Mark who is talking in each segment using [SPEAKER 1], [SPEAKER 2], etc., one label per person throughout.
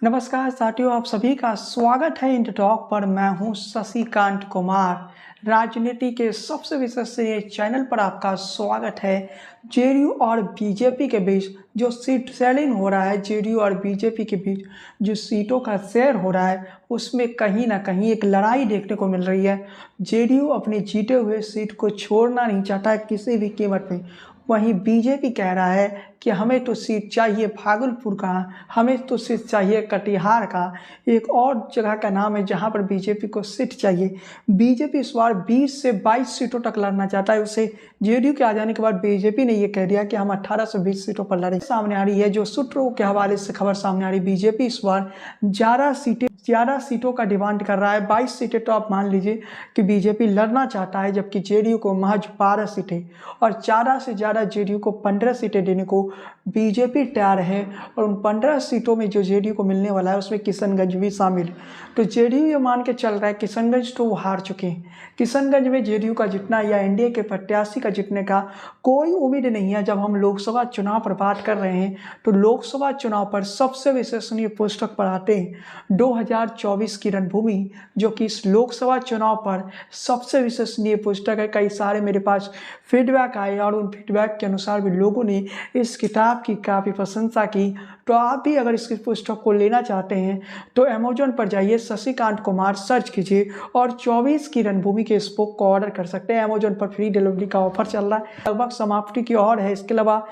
[SPEAKER 1] नमस्कार साथियों, आप सभी का स्वागत है इंटर टॉक पर। मैं हूं शशिकांत कुमार। राजनीति के सबसे विश्वसनीय चैनल पर आपका स्वागत है। जेडीयू और बीजेपी के बीच जो सीट शेयरिंग हो रहा है, जेडीयू और बीजेपी के बीच जो सीटों का शेयर हो रहा है, उसमें कहीं ना कहीं एक लड़ाई देखने को मिल रही है। जेडीयू अपने जीते हुए सीट को छोड़ना नहीं चाहता है किसी भी कीमत पे। वहीं बीजेपी कह रहा है कि हमें तो सीट चाहिए भागलपुर का, हमें तो सीट चाहिए कटिहार का। एक और जगह का नाम है जहां पर बीजेपी को सीट चाहिए। बीजेपी इस बार 20 से 22 सीटों तक लड़ना चाहता है। उसे जेडीयू के आ जाने के बाद बीजेपी ने यह कह दिया कि हम 18 से 20 सीटों पर लड़े। सामने आ रही है जो सूत्रों के हवाले से खबर सामने आ रही, बीजेपी इस बार 11 सीटों का डिमांड कर रहा है। 22 सीटें तो आप मान लीजिए कि बीजेपी लड़ना चाहता है, जबकि जेडीयू को महज 12 सीटें और ज़्यादा से ज़्यादा जेडीयू को 15 सीटें देने को बीजेपी तैयार है। और उन 15 सीटों में जो जेडीयू को मिलने वाला है उसमें किशनगंज भी शामिल। तो जेडीयू ये मान के चल रहा है किशनगंज तो वो हार चुके हैं, किशनगंज में जेडीयू का जितना या एनडीए के प्रत्याशी का जीतने का कोई उम्मीद नहीं है। जब हम लोकसभा चुनाव पर बात कर रहे हैं तो लोकसभा चुनाव पर सबसे विश्वसनीय पुस्तक पर आते हैं 2024 की रणभूमि, जो कि इस लोकसभा चुनाव पर सबसे विश्वसनीय पुस्तक है। कई सारे मेरे पास फीडबैक आए और उन फीडबैक के अनुसार भी लोगों ने इस किताब की काफ़ी प्रशंसा की। तो आप भी अगर इस पुस्तक को लेना चाहते हैं तो अमेजोन पर जाइए, शशिकांत कुमार सर्च कीजिए और 24 की रणभूमि के इस बुक को ऑर्डर कर सकते हैं। अमेजोन पर फ्री डिलीवरी का ऑफर चल रहा है, लगभग समाप्ति की ओर है। इसके अलावा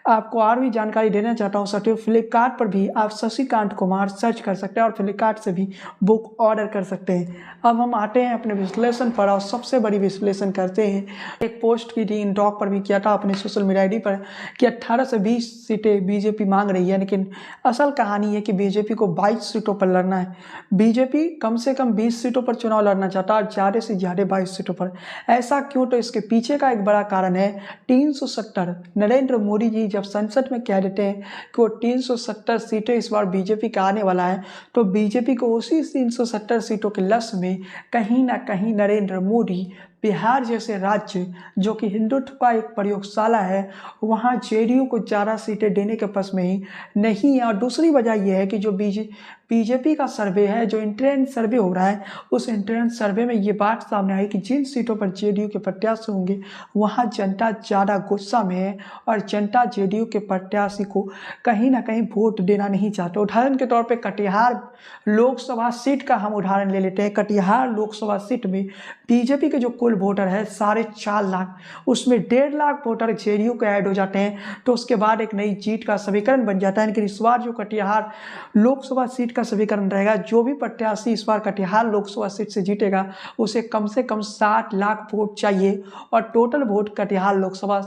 [SPEAKER 1] आपको और भी जानकारी देना चाहता हूँ साथियों, फ्लिपकार्ट पर भी आप शशिकांत कुमार सर्च कर सकते हैं और फ्लिपकार्ट से भी बुक ऑर्डर कर सकते हैं। अब हम आते हैं अपने विश्लेषण पर और सबसे बड़ी विश्लेषण करते हैं। एक पोस्ट की थी इन टॉक पर भी किया था अपने सोशल मीडिया आईडी पर कि 18 से 20 सीटें बीजेपी मांग रही है, लेकिन असल कहानी है कि बीजेपी को 22 सीटों पर लड़ना है। बीजेपी कम से कम 20 सीटों पर चुनाव लड़ना चाहता है और ज़्यादा से ज़्यादा 22 सीटों पर। ऐसा क्यों? तो इसके पीछे का एक बड़ा कारण है 370। नरेंद्र मोदी जी जब संसद में कह देते हैं कि वो 370 सीटें इस बार बीजेपी का आने वाला है, तो बीजेपी को उसी 370 सीटों के लक्ष्य में कहीं ना कहीं नरेंद्र मोदी बिहार जैसे राज्य जो कि हिंदुत्व का एक प्रयोगशाला है, वहाँ जेडीयू को ज़्यादा सीटें देने के पक्ष में ही नहीं है। और दूसरी वजह यह है कि जो बीजेपी का सर्वे है, जो इंट्रेंस सर्वे हो रहा है, उस इंट्रेंस सर्वे में ये बात सामने आई कि जिन सीटों पर जेडीयू के प्रत्याशी होंगे वहाँ जनता ज़्यादा गुस्सा में है और जनता जेडीयू के प्रत्याशी को कहीं ना कहीं वोट देना नहीं चाहते। उदाहरण के तौर पर कटिहार लोकसभा सीट का हम उदाहरण ले लेते हैं। कटिहार लोकसभा सीट में बीजेपी के जो कुल वोटर है 4.5 लाख, उसमें 1.5 लाख वोटर जेडीयू के ऐड हो जाते हैं, तो उसके बाद एक नई जीत का समीकरण बन जाता है। लेकिन इस बार जो कटिहार लोकसभा सीट का समीकरण रहेगा, जो भी प्रत्याशी इस बार कटिहार लोकसभा सीट से जीतेगा उसे कम से कम 60 लाख वोट चाहिए और total vote Katihar Lok Sabha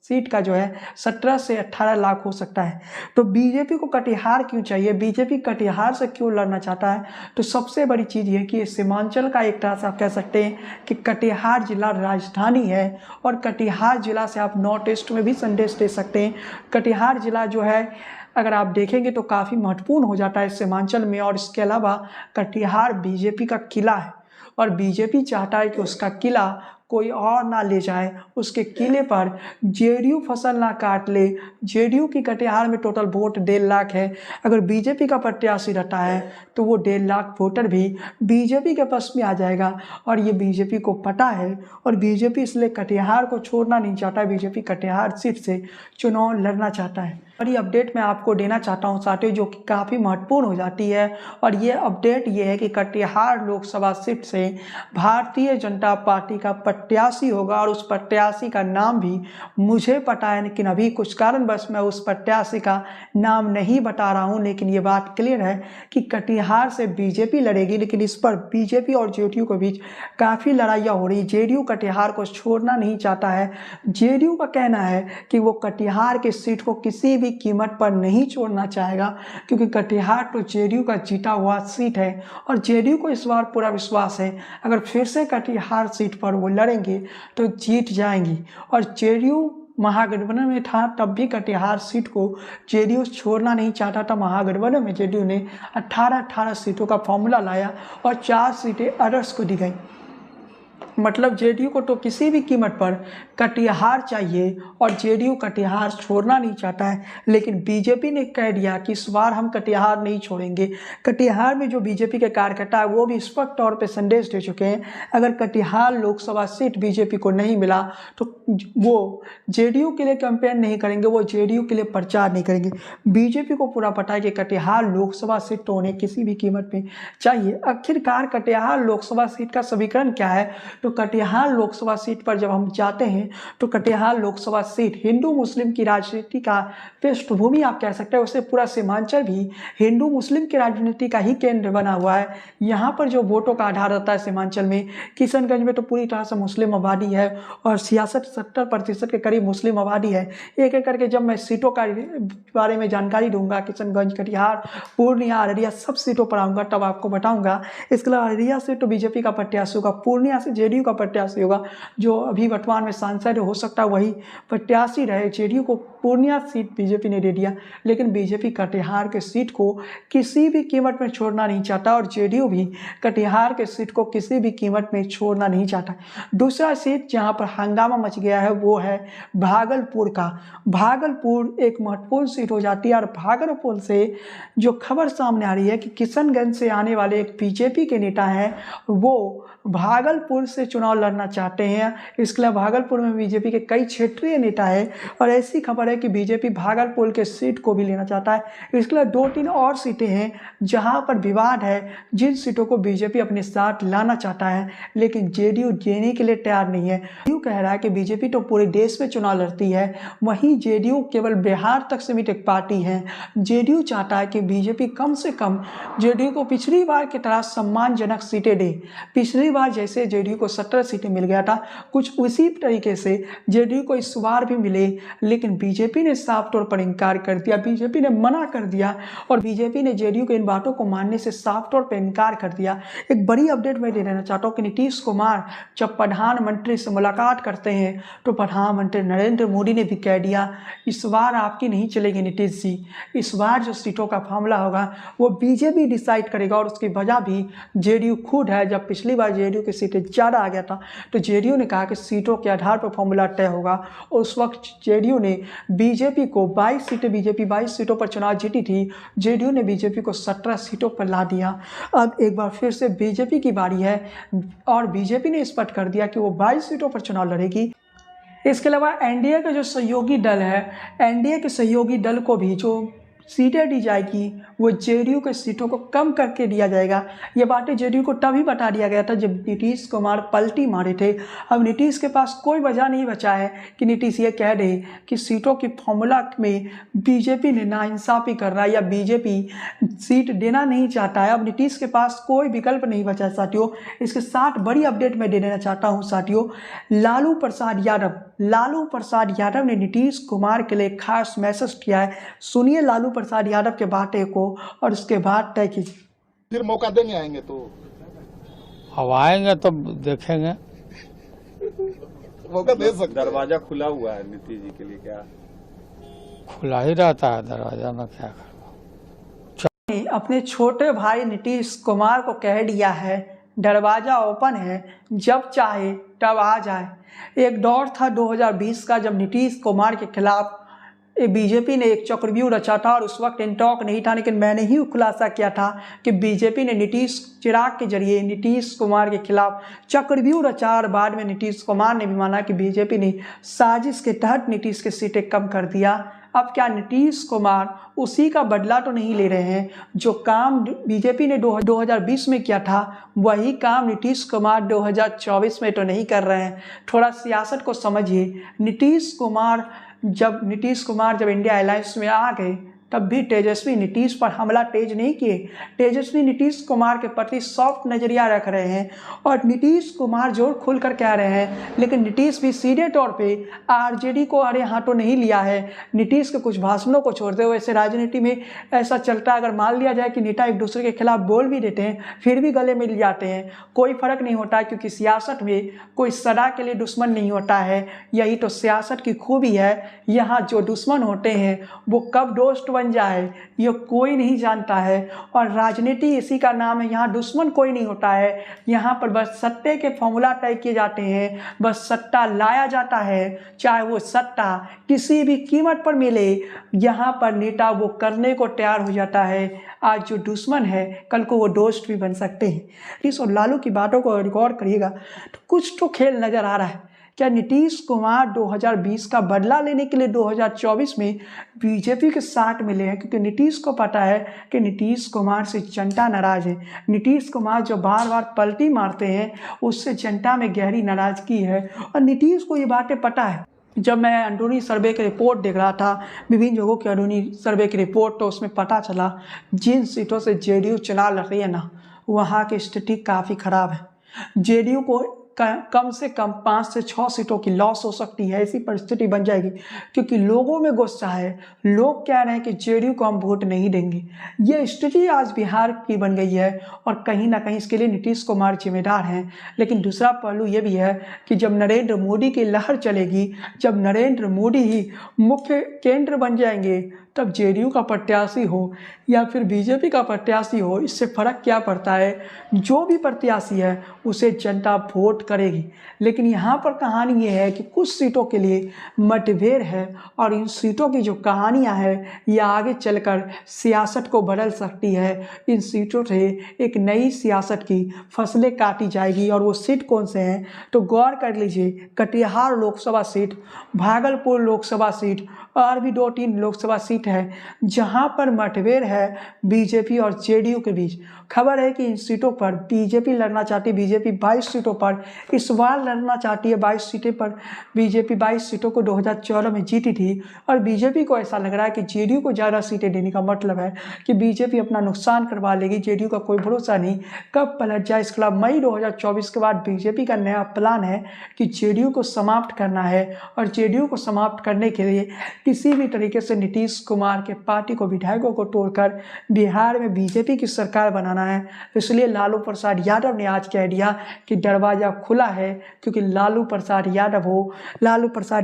[SPEAKER 1] seat का जो है 17 से 18 लाख हो सकता है। तो बीजेपी को कटिहार क्यों चाहिए, बीजेपी कटिहार से क्यों लड़ना चाहता है? तो सबसे बड़ी चीज़ ये कि सीमांचल का एक तरह से आप कह सकते हैं कि कटिहार जिला राजधानी है और कटिहार जिला से आप नॉर्थ ईस्ट में भी संदेश दे सकते हैं। कटिहार जिला जो है अगर आप देखेंगे तो काफ़ी महत्वपूर्ण हो जाता है सीमांचल में। और इसके अलावा कटिहार बीजेपी का किला है और बीजेपी चाहता है कि उसका किला कोई और ना ले जाए, उसके किले पर जेडीयू फसल ना काट ले। जेडीयू की कटिहार में टोटल वोट 1.5 लाख है, अगर बीजेपी का प्रत्याशी रहता है तो वो 1.5 लाख वोटर भी बीजेपी के पक्ष में आ जाएगा और ये बीजेपी को पता है और बीजेपी इसलिए कटिहार को छोड़ना नहीं चाहता है। बीजेपी कटिहार सीट से चुनाव लड़ना चाहता है। और ये अपडेट मैं आपको देना चाहता हूँ साथियों, जो कि काफ़ी महत्वपूर्ण हो जाती है। और ये अपडेट ये है कि कटिहार लोकसभा सीट से भारतीय जनता पार्टी का प्रत्याशी होगा और उस प्रत्याशी का नाम भी मुझे पता है, लेकिन अभी कुछ कारणवश मैं उस प्रत्याशी का नाम नहीं बता रहा हूँ। लेकिन ये बात क्लियर है कि कटिहार से बीजेपी लड़ेगी, लेकिन इस पर बीजेपी और जेडीयू के बीच काफ़ी लड़ाइयाँ हो रही। जेडीयू कटिहार को छोड़ना नहीं चाहता है। जेडीयू का कहना है कि वो कटिहार की सीट को किसी भी कीमत पर नहीं छोड़ना चाहेगा, क्योंकि कटिहार तो जेडीयू का जीता हुआ सीट है और जेडीयू को इस बार पूरा विश्वास है अगर फिर से कटिहार सीट पर वो लड़ेंगे तो जीत जाएंगी। और जेडीयू महागठबंधन में था तब भी कटिहार सीट को जेडीयू छोड़ना नहीं चाहता था। महागठबंधन में जेडीयू ने 18 सीटों का फॉर्मूला लाया और 4 सीटें अदर्स को दी गई। मतलब जेडीयू को तो किसी भी कीमत पर कटिहार चाहिए और जेडीयू कटिहार छोड़ना नहीं चाहता है, लेकिन बीजेपी ने कह दिया कि इस बार हम कटिहार नहीं छोड़ेंगे। कटिहार में जो बीजेपी के कार्यकर्ता है वो भी स्पष्ट तौर पे संदेश दे चुके हैं, अगर कटिहार लोकसभा सीट बीजेपी को नहीं मिला तो वो जेडीयू के लिए कैंपेन नहीं करेंगे, वो जेडीयू के लिए प्रचार नहीं करेंगे। बीजेपी को पूरा पता है कि कटिहार लोकसभा सीट तो उन्हें किसी भी कीमत में चाहिए। आखिरकार कटिहार लोकसभा सीट का समीकरण क्या है? तो कटिहार लोकसभा सीट पर जब हम जाते हैं तो कटिहार लोकसभा सीट हिंदू मुस्लिम की राजनीति का पृष्ठभूमि आप कह सकते हैं, उससे पूरा सीमांचल भी हिंदू मुस्लिम की राजनीति का ही केंद्र बना हुआ है। यहाँ पर जो वोटों का आधार रहता है सीमांचल में, किशनगंज में तो पूरी तरह से मुस्लिम आबादी है और 66-70% के करीब मुस्लिम आबादी है। एक एक करके जब मैं सीटों का बारे में जानकारी दूंगा, किशनगंज, कटिहार, पूर्णिया, अररिया सब सीटों पर आऊँगा तब आपको बताऊँगा। इसके अलावा अररिया से तो बीजेपी का प्रत्याशी होगा, पूर्णिया से जेडीयू का प्रत्याशी होगा, जो अभी वर्तमान में सांसद हो सकता है वही प्रत्याशी रहे। जेडीयू को पूर्णिया सीट बीजेपी ने दे दिया, लेकिन बीजेपी कटिहार के सीट को किसी भी कीमत में छोड़ना नहीं चाहता और जेडीयू भी कटिहार के सीट को किसी भी कीमत में छोड़ना नहीं चाहता। दूसरा सीट जहां पर हंगामा मच गया है वो है भागलपुर का। भागलपुर एक महत्वपूर्ण सीट हो जाती है और भागलपुर से जो खबर सामने आ रही है कि किशनगंज से आने वाले एक बीजेपी के नेता हैं, वो भागलपुर से चुनाव लड़ना चाहते हैं। इसके अलावा भागलपुर में बीजेपी के कई क्षेत्रीय नेता हैं और ऐसी खबर है कि बीजेपी भागलपुर के सीट को भी लेना चाहता है। इसके अलावा 2-3 और सीटें हैं जहां पर विवाद है, जिन सीटों को बीजेपी अपने साथ लाना चाहता है, लेकिन जेडीयू देने के लिए तैयार नहीं है। जेडीयू कह रहा है कि बीजेपी तो पूरे देश में चुनाव लड़ती है, वहीं जेडीयू केवल बिहार तक सीमित एक पार्टी है। जेडीयू चाहता है कि बीजेपी कम से कम जेडीयू को पिछली बार की तरह सम्मानजनक सीटें दे। पिछली बार जैसे जेडीयू को 17 सीटें मिल गया था, कुछ उसी तरीके से जेडीयू को इस बार भी मिले, लेकिन बीजेपी ने साफ तौर पर इनकार कर दिया। बीजेपी ने मना कर दिया और बीजेपी ने जेडीयू के इन बातों को मानने से साफ तौर पर इनकार कर दिया। एक बड़ी अपडेट मैं दे देना चाहता हूँ कि नीतीश कुमार जब प्रधानमंत्री से मुलाकात करते हैं तो प्रधानमंत्री नरेंद्र मोदी ने भी कह दिया, इस बार आपकी नहीं चलेगी नीतीश जी, इस बार जो सीटों का मामला होगा वो बीजेपी डिसाइड करेगा। और उसकी वजह भी जेडीयू खुद है। जब पिछली बार जेडीयू की सीटें ज़्यादा आ गया था तो जेडीयू ने कहा कि सीटों के आधार पर फॉर्मूला तय होगा। और उस वक्त जेडीयू ने बीजेपी को 22 सीटें, बीजेपी 22 सीटों पर चुनाव जीती थी, जेडीयू ने बीजेपी को 17 सीटों पर ला दिया। अब एक बार फिर से बीजेपी की बारी है और बीजेपी ने स्पष्ट कर दिया कि वो 22 सीटों पर चुनाव लड़ेगी। इसके अलावा एनडीए का जो सहयोगी दल है, एनडीए के सहयोगी दल को भी जो सीटें दी जाएगी वो जेडीयू के सीटों को कम करके दिया जाएगा। ये बातें जेडीयू को तभी बता दिया गया था जब नीतीश कुमार पलटी मारे थे। अब नीतीश के पास कोई वजह नहीं बचा है कि नीतीश ये कह दे कि सीटों की फॉर्मूला में बीजेपी ने नाइंसाफ़ी कर रहा है या बीजेपी सीट देना नहीं चाहता है। अब नीतीश के पास कोई विकल्प नहीं बचा है साथियों। इसके साथ बड़ी अपडेट मैं दे देना चाहता हूँ साथियों, लालू प्रसाद यादव ने नीतीश कुमार के लिए खास मैसेज किया है। सुनिए लालू प्रसाद यादव के बातें को और उसके बाद तय कीजिए।
[SPEAKER 2] फिर मौका देंगे, आएंगे तो
[SPEAKER 3] अब आएंगे तो देखेंगे।
[SPEAKER 2] मौका दे सकते।
[SPEAKER 4] दरवाजा खुला हुआ है नीतीश जी के लिए, क्या
[SPEAKER 3] खुला ही रहता है दरवाजा में, क्या कर।
[SPEAKER 1] अपने छोटे भाई नीतीश कुमार को कह दिया है दरवाजा ओपन है, जब चाहे तब आ जाए। एक दौर था 2020 का जब नीतीश कुमार के खिलाफ बीजेपी ने एक चक्रव्यूह रचा था और उस वक्त इंटॉक नहीं था, लेकिन मैंने ही खुलासा किया था कि बीजेपी ने नीतीश चिराग के जरिए नीतीश कुमार के खिलाफ चक्रव्यूह रचा और बाद में नीतीश कुमार ने भी माना कि बीजेपी ने साजिश के तहत नीतीश की सीटें कम कर दिया। अब क्या नीतीश कुमार उसी का बदला तो नहीं ले रहे हैं? जो काम बीजेपी ने 2020 में किया था वही काम नीतीश कुमार 2024 में तो नहीं कर रहे हैं। थोड़ा सियासत को समझिए। नीतीश कुमार जब इंडिया अलायंस में आ गए तब भी तेजस्वी नीतीश पर हमला तेज नहीं किए। तेजस्वी नीतीश कुमार के प्रति सॉफ्ट नज़रिया रख रहे हैं और नीतीश कुमार जोर खुलकर कह रहे हैं, लेकिन नीतीश भी सीधे तौर पे आरजेडी को अरे हाथों नहीं लिया है। नीतीश के कुछ भाषणों को छोड़ते हुए ऐसे राजनीति में ऐसा चलता है, अगर मान लिया जाए कि नेता एक दूसरे के खिलाफ बोल भी देते हैं फिर भी गले मिल जाते हैं, कोई फ़र्क नहीं होता, क्योंकि सियासत में कोई सदा के लिए दुश्मन नहीं होता है। यही तो सियासत की खूबी है। यहाँ जो दुश्मन होते हैं वो कब दोस्त बन जाए ये कोई नहीं जानता है। और राजनीति इसी का नाम है, यहाँ दुश्मन कोई नहीं होता है, यहाँ पर बस सत्ते के फॉर्मूला तय किए जाते हैं, बस सट्टा लाया जाता है, चाहे वो सट्टा किसी भी कीमत पर मिले, यहाँ पर नेता वो करने को तैयार हो जाता है। आज जो दुश्मन है कल को वो दोस्त भी बन सकते हैं। इस और लालू की बातों को रिकॉर्ड करिएगा तो कुछ तो खेल नज़र आ रहा है। क्या नीतीश कुमार 2020 का बदला लेने के लिए 2024 में बीजेपी के साथ मिले हैं? क्योंकि नीतीश को पता है कि नीतीश कुमार से जनता नाराज है। नीतीश कुमार जो बार बार पलटी मारते हैं उससे जनता में गहरी नाराजगी है और नीतीश को ये बातें पता है। जब मैं अंदरूनी सर्वे की रिपोर्ट देख रहा था, विभिन्न जगहों की अंदरूनी सर्वे की रिपोर्ट, तो उसमें पता चला जिन सीटों से जेडीयू चुनाव लड़ रही है ना, वहाँ की स्थिति काफ़ी ख़राब है। जेडीयू को कम से कम 5 से 6 सीटों की लॉस हो सकती है, ऐसी परिस्थिति बन जाएगी। क्योंकि लोगों में गुस्सा है, लोग कह रहे हैं कि जेडीयू को हम वोट नहीं देंगे। ये स्थिति आज बिहार की बन गई है और कहीं ना कहीं इसके लिए नीतीश कुमार जिम्मेदार हैं। लेकिन दूसरा पहलू ये भी है कि जब नरेंद्र मोदी की लहर चलेगी, जब नरेंद्र मोदी ही मुख्य केंद्र बन जाएंगे, तब जेडीयू का प्रत्याशी हो या फिर बीजेपी का प्रत्याशी हो, इससे फ़र्क क्या पड़ता है। जो भी प्रत्याशी है उसे जनता वोट करेगी। लेकिन यहाँ पर कहानी ये है कि कुछ सीटों के लिए मतभेद है और इन सीटों की जो कहानियाँ हैं ये आगे चलकर सियासत को बदल सकती है। इन सीटों से एक नई सियासत की फसलें काटी जाएगी। और वो सीट कौन से हैं तो गौर कर लीजिए, कटिहार लोकसभा सीट, भागलपुर लोकसभा सीट और भी 2-3 लोकसभा सीट है जहां पर मतभेद है बीजेपी और जेडीयू के बीच। खबर है कि इन सीटों पर बीजेपी लड़ना चाहती है। बीजेपी 22 सीटों पर इस बार लड़ना चाहती है। 22 सीटें पर बीजेपी 22 सीटों को 2014 में जीती थी और बीजेपी को ऐसा लग रहा है कि जेडीयू को ज़्यादा सीटें देने का मतलब है कि बीजेपी अपना नुकसान करवा लेगी। जेडीयू का कोई भरोसा नहीं, कब पलट जाए इसके खिलाफ। मई 2024 के बाद बीजेपी का नया प्लान है कि जेडीयू को समाप्त करना है और जेडीयू को समाप्त करने के लिए किसी भी तरीके से नीतीश कुमार के पार्टी को, विधायकों को तोड़कर बिहार में बीजेपी की सरकार बनाना है। इसलिए लालू प्रसाद यादव ने आज कह दिया कि दरवाज़ा खुला है, क्योंकि लालू प्रसाद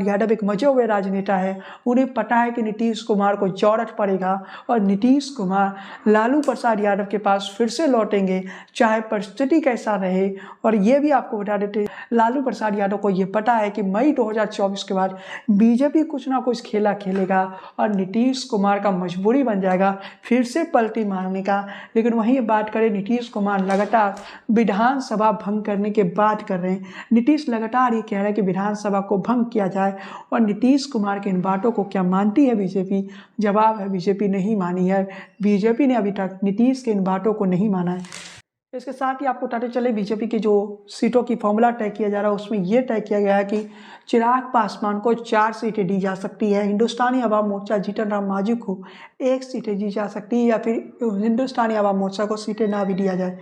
[SPEAKER 1] यादव एक मजे हुए राजनेता है। उन्हें पता है कि नीतीश कुमार को जरूरत पड़ेगा और नीतीश कुमार लालू प्रसाद यादव के पास फिर से लौटेंगे, चाहे परिस्थिति कैसा रहे। और ये भी आपको बता देते, लालू प्रसाद यादव को ये पता है कि मई 2024 के बाद बीजेपी कुछ ना कुछ खेला खेलेगा और नीतीश कुमार का मजबूरी बन जाएगा फिर से पलटी मारने का। लेकिन वहीं बात करें, नीतीश कुमार लगातार विधानसभा भंग करने के बात कर रहे हैं। नीतीश लगातार ये कह रहे हैं कि विधानसभा को भंग किया जाए। और नीतीश कुमार के इन बातों को क्या मानती है बीजेपी? जवाब है बीजेपी नहीं मानी है। बीजेपी ने अभी तक नीतीश के इन बातों को नहीं माना है। इसके साथ ही आपको बताते चले, बीजेपी की जो सीटों की फॉर्मूला तय किया जा रहा है उसमें यह तय किया गया है कि चिराग पासवान को 4 सीटें दी जा सकती है। हिंदुस्तानी अवाम मोर्चा जीतन राम मांझी को 1 सीटें दी जा सकती है या फिर हिंदुस्तानी अवाम मोर्चा को सीटें ना भी दिया जाए।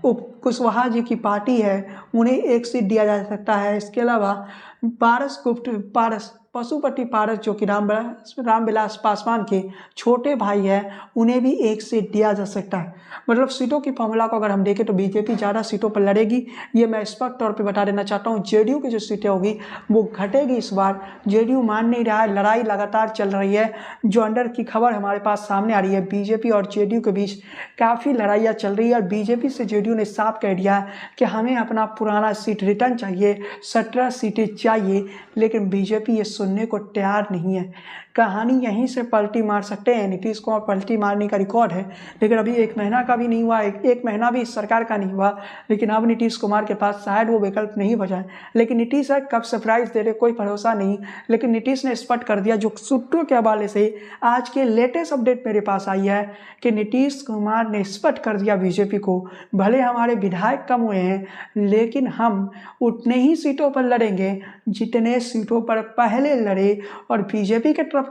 [SPEAKER 1] कुशवाहा जी की पार्टी है, उन्हें 1 सीट दिया जा सकता है। इसके अलावा पशुपति पारस जो कि रामविलास पासवान के छोटे भाई हैं, उन्हें भी 1 सीट दिया जा सकता है। मतलब सीटों की फॉर्मूला को अगर हम देखें तो बीजेपी ज़्यादा सीटों पर लड़ेगी, ये मैं स्पष्ट तौर पे बता देना चाहता हूँ। जेडीयू की जो सीटें होगी वो घटेगी इस बार। जेडीयू मान नहीं रहा है, लड़ाई लगातार चल रही है। जो अंदर की खबर हमारे पास सामने आ रही है, बीजेपी और जेडीयू के बीच काफ़ी लड़ाइयाँ चल रही है और बीजेपी से जेडीयू ने साफ कह दिया कि हमें अपना पुराना सीट रिटर्न चाहिए, 17 सीटें चाहिए। लेकिन बीजेपी ये सुनने को तैयार नहीं है। कहानी यहीं से पलटी मार सकते हैं। नीतीश कुमार पलटी मारने का रिकॉर्ड है, लेकिन अभी 1 महीना का भी नहीं हुआ, एक महीना भी इस सरकार का नहीं हुआ। लेकिन अब नीतीश कुमार के पास शायद वो विकल्प नहीं बचा है। लेकिन नीतीश है कब सरप्राइज दे रहे कोई भरोसा नहीं। लेकिन नीतीश ने स्पष्ट कर दिया, जो सूत्रों के हवाले से आज के लेटेस्ट अपडेट मेरे पास आई है कि नीतीश कुमार ने स्पष्ट कर दिया बीजेपी को, भले हमारे विधायक कम हुए हैं लेकिन हम उतने ही सीटों पर लड़ेंगे जितने सीटों पर पहले लड़े। और बीजेपी की तरफ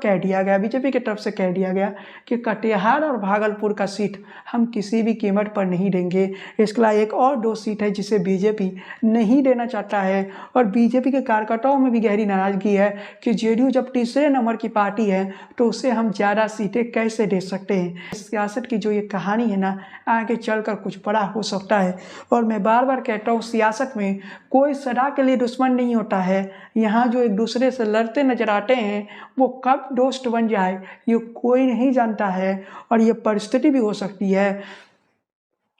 [SPEAKER 1] से कह दिया गया कि कटिहार और भागलपुर का सीट हम किसी भी कीमत पर नहीं देंगे। इसके अलावा एक और 2 सीट है जिसे बीजेपी नहीं देना चाहता है। और बीजेपी के कार्यकर्ताओं में भी गहरी नाराजगी है कि जेडीयू जब तीसरे नंबर की पार्टी है तो उसे हम ज़्यादा सीटें कैसे दे सकते हैं। सियासत की जो ये कहानी है ना, आगे चलकर कुछ बड़ा हो सकता है। और मैं बार बार कहता हूँ, सियासत में कोई सदा के लिए दुश्मन नहीं होता है। यहाँ जो एक दूसरे से लड़ते नजर आते हैं वो कब कब दोस्त बन जाए ये कोई नहीं जानता है, और ये परिस्थिति भी हो सकती है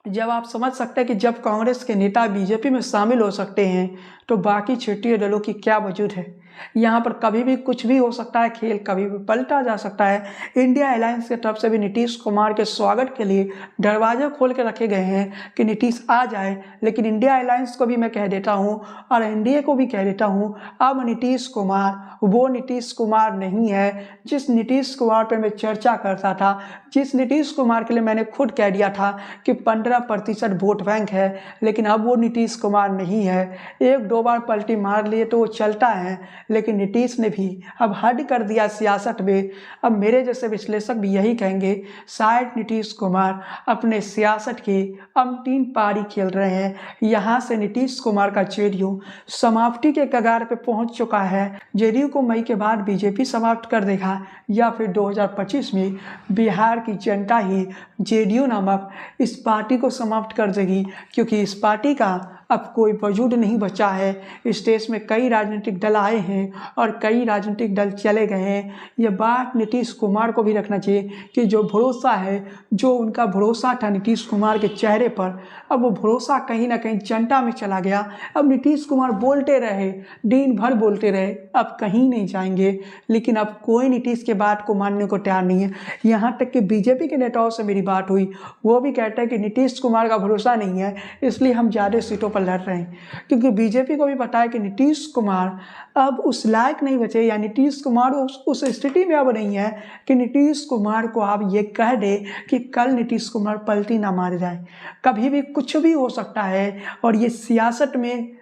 [SPEAKER 1] जब आप समझ सकते हैं कि जब कांग्रेस के नेता बीजेपी में शामिल हो सकते हैं तो बाकी क्षेत्रीय दलों की क्या वजूद है। यहाँ पर कभी भी कुछ भी हो सकता है, खेल कभी भी पलटा जा सकता है। इंडिया अलायंस की तरफ से भी नीतीश कुमार के स्वागत के लिए दरवाजे खोल के रखे गए हैं कि नीतीश आ जाए, लेकिन इंडिया अलायंस को भी मैं कह देता हूँ और एनडीए को भी कह देता हूँ, अब नीतीश कुमार वो नीतीश कुमार नहीं है जिस नीतीश कुमार पर मैं चर्चा करता था, जिस नीतीश कुमार के लिए मैंने खुद कह दिया था कि 15% वोट बैंक है, लेकिन अब वो नीतीश कुमार नहीं है। एक दो बार पलटी मार लिए तो वो चलता है, लेकिन नीतीश ने भी अब हद कर दिया सियासत में। अब मेरे जैसे विश्लेषक भी यही कहेंगे, शायद नीतीश कुमार अपने सियासत की अंतिम पारी खेल रहे हैं। यहाँ से नीतीश कुमार का जेडीयू समाप्ति के कगार पे पहुंच चुका है। जेडीयू को मई के बाद बीजेपी समाप्त कर देगा या फिर 2025 में बिहार की जनता ही जेडीयू नामक इस पार्टी को समाप्त कर देगी, क्योंकि इस पार्टी का अब कोई वजूद नहीं बचा है। इस देश में कई राजनीतिक दल आए हैं और कई राजनीतिक दल चले गए हैं। ये बात नीतीश कुमार को भी रखना चाहिए कि जो भरोसा है, जो उनका भरोसा था नीतीश कुमार के चेहरे पर, अब वो भरोसा कहीं ना कहीं जनता में चला गया। अब नीतीश कुमार बोलते रहे, दिन भर बोलते रहे, अब कहीं नहीं जाएंगे, लेकिन अब कोई नीतीश के बात को मानने को तैयार नहीं है। यहाँ तक कि बीजेपी के नेताओं से मेरी बात हुई, वो भी कहते हैं कि नीतीश कुमार का भरोसा नहीं है, इसलिए हम ज़्यादा सीटों पर लड़ रहे हैं, क्योंकि बीजेपी को भी पता है कि नीतीश कुमार अब उस लायक नहीं बचे, या नीतीश कुमार उस स्थिति में अब नहीं है कि नीतीश कुमार को आप ये कह दे कि कल नीतीश कुमार पलटी ना मार जाए। कभी भी कुछ भी हो सकता है, और ये सियासत में,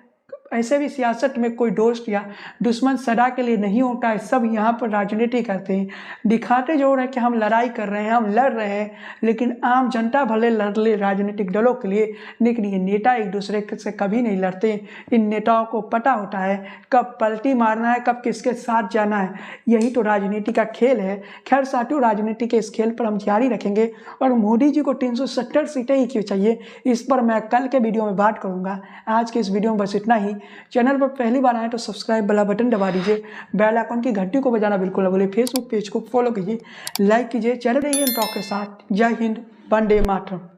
[SPEAKER 1] ऐसे भी सियासत में कोई दोस्त या दुश्मन सदा के लिए नहीं होता है। सब यहाँ पर राजनीति करते हैं, दिखाते जो रहे कि हम लड़ाई कर रहे हैं, हम लड़ रहे हैं, लेकिन आम जनता भले लड़ ले राजनीतिक दलों के लिए, लेकिन ये नेता एक दूसरे से कभी नहीं लड़ते। इन नेताओं को पता होता है कब पलटी मारना है, कब किसके साथ जाना है। यही तो राजनीति का खेल है। खैर साथियों, राजनीति के इस खेल पर हम जारी रखेंगे, और मोदी जी को 370 सीटें ही क्यों चाहिए, इस पर मैं कल के वीडियो में बात करूँगा। आज के इस वीडियो में बस इतना ही। चैनल पर पहली बार आए तो सब्सक्राइब वाला बटन दबा दीजिए, बेल आइकन की घंटी को बजाना बिल्कुल न भूलिए, फेसबुक पेज को फॉलो कीजिए, लाइक कीजिए। चैनल रहिए टॉक के साथ। जय हिंद, वंदे मातरम।